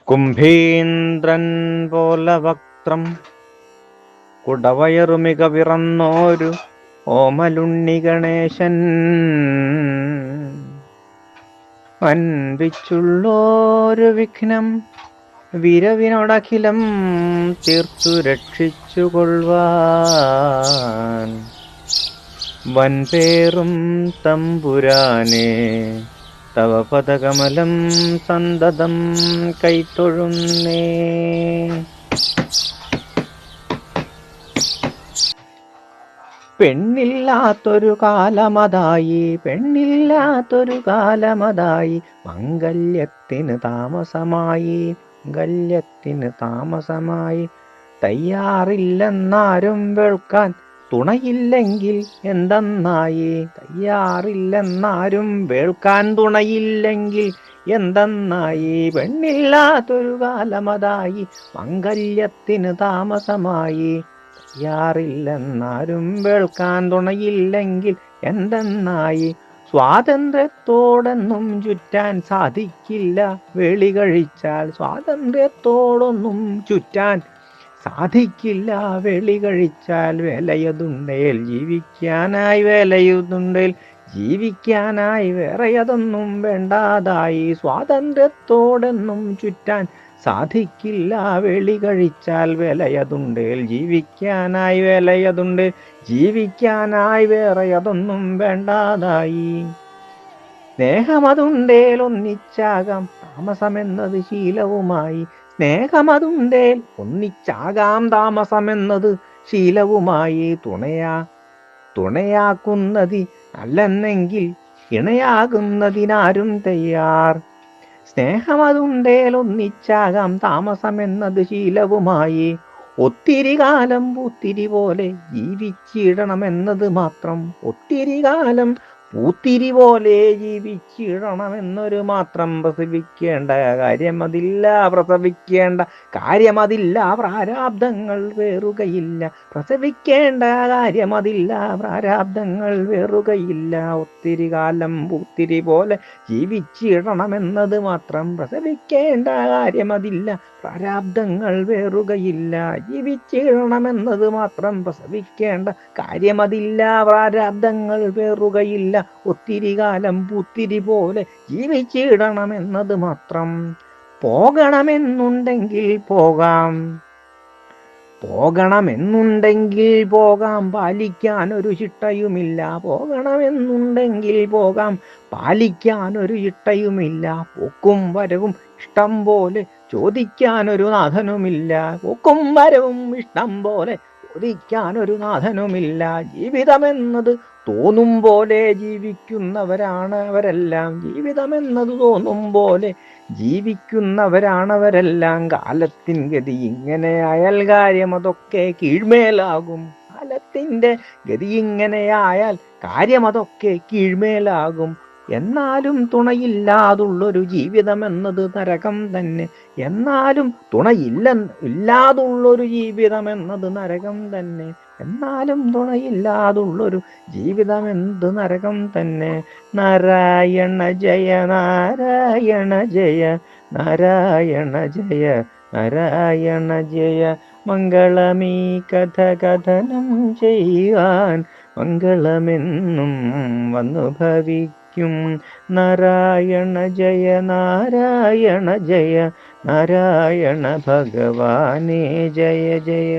കുംഭീന്ദ്രൻ പോലെ വക്ത്രം കുടവയറുമിക പിറന്നോരു ഓമലുണ്ണി ഗണേശൻ വൻപിച്ചുള്ളോരു വിഘ്നം വിരവിനോടഖിലം തീർത്തു രക്ഷിച്ചുകൊള്ളുവാൻ വൻപേറും തമ്പുരാനെ തവ പദകമലം സന്തതം കൈത്തൊഴുന്നേ. പെണ്ണില്ലാത്തൊരു കാലമതായി, പെണ്ണില്ലാത്തൊരു കാലമതായി, മംഗല്യത്തിന് താമസമായി, മംഗല്യത്തിന് താമസമായി. തയ്യാറില്ലെന്നാരും വേൾക്കാൻ തുണയില്ലെങ്കിൽ എന്തെന്നായി, തയ്യാറില്ലെന്നാരും വേൾക്കാൻ തുണയില്ലെങ്കിൽ എന്തെന്നായി. പെണ്ണില്ലാത്തൊരു കാലമതായി, മംഗല്യത്തിന് താമസമായി. തയ്യാറില്ലെന്നാരും വേൾക്കാൻ തുണയില്ലെങ്കിൽ എന്തെന്നായി. സ്വാതന്ത്ര്യത്തോടൊന്നും ചുറ്റാൻ സാധിക്കില്ല വേളി കഴിച്ചാൽ, സ്വാതന്ത്ര്യത്തോടൊന്നും ചുറ്റാൻ സാധിക്കില്ല വേളി കഴിച്ചാൽ. വേലയതുണ്ടേൽ ജീവിക്കാനായി, വേലയതുണ്ടേൽ ജീവിക്കാനായി, വേറെയതൊന്നും വേണ്ടാതായി. സ്വാതന്ത്ര്യത്തോടൊന്നും ചുറ്റാൻ സാധിക്കില്ല വേളി കഴിച്ചാൽ. വേലയതുണ്ടേൽ ജീവിക്കാനായി, വേലയതുണ്ടേൽ ജീവിക്കാനായി, വേറെയതൊന്നും വേണ്ടാതായി. സ്നേഹമതുണ്ടേൽ ഒന്നിച്ചാകാം താമസമെന്നത് ശീലവുമായി, സ്നേഹമതുണ്ടേൽ ഒന്നിച്ചാകാം താമസമെന്നത് ശീലവുമായി. തുണയാക്കുന്നതി അല്ലെന്നെങ്കിൽ ഇണയാകുന്നതിനാരും തയ്യാർ. സ്നേഹമതുണ്ടേൽ ഒന്നിച്ചാകാം താമസമെന്നത് ശീലവുമായി. ഒത്തിരി കാലം പൂത്തിരി പോലെ ജീവിച്ചിടണമെന്നത് മാത്രം, ഒത്തിരി കാലം പൂത്തിരി പോലെ ജീവിച്ചിടണമെന്നൊരു മാത്രം. പ്രസവിക്കേണ്ട കാര്യമതില്ല, പ്രസവിക്കേണ്ട കാര്യമതില്ല, പ്രാരാബ്ദങ്ങൾ വേറുകയില്ല. പ്രസവിക്കേണ്ട കാര്യമതില്ല, പ്രാരാബ്ദങ്ങൾ വേറുകയില്ല. ഒത്തിരി കാലം പൂത്തിരി പോലെ ജീവിച്ചിടണമെന്നത് മാത്രം. പ്രസവിക്കേണ്ട കാര്യമതില്ല, പ്രാരാബ്ദങ്ങൾ വേറുകയില്ല. ജീവിച്ചിടണമെന്നത് മാത്രം. പ്രസവിക്കേണ്ട കാര്യമതില്ല, പ്രാരാബ്ദങ്ങൾ വേറുകയില്ല. ഒത്തിരി കാലം പൂത്തിരി പോലെ ജീവിച്ചിടണമെന്നത് മാത്രം. പോകണമെന്നുണ്ടെങ്കിൽ പോകാം, പോകണമെന്നുണ്ടെങ്കിൽ പോകാം, പാലിക്കാനൊരു ചിട്ടയുമില്ല. പോകണമെന്നുണ്ടെങ്കിൽ പോകാം, പാലിക്കാനൊരു ചിട്ടയുമില്ല. പോക്കും വരവും ഇഷ്ടം പോലെ ചോദിക്കാനൊരു നാഥനുമില്ല. പോക്കും വരവും ഇഷ്ടം പോലെ ചോദിക്കാനൊരു നാഥനുമില്ല. ജീവിതമെന്നത് തോന്നും പോലെ ജീവിക്കുന്നവരാണ് അവരെല്ലാം, ജീവിതമെന്നത് തോന്നും പോലെ ജീവിക്കുന്നവരാണവരെല്ലാം. കാലത്തിൻ ഗതി ഇങ്ങനെയായാൽ കാര്യമതൊക്കെ കീഴ്മേലാകും, കാലത്തിൻ്റെ ഗതി ഇങ്ങനെയായാൽ കാര്യമതൊക്കെ കീഴ്മേലാകും. എന്നാലും തുണയില്ലാതുള്ളൊരു ജീവിതമെന്നത് നരകം തന്നെ, എന്നാലും ഇല്ലാതുള്ളൊരു ജീവിതമെന്നത് നരകം തന്നെ, എന്നാലും തുണയില്ലാതുള്ളൊരു ജീവിതമെന്നത് നരകം തന്നെ. നാരായണ ജയ, നാരായണ ജയ, നാരായണ ജയ, നാരായണ ജയ. മംഗളമീ കഥ കഥനം ചെയ്യുവാൻ മംഗളമെന്നും വന്നു ഭവിക്കും. നാരായണ ജയ, നാരായണ ജയ, നാരായണ ഭഗവാനേ ജയ ജയ.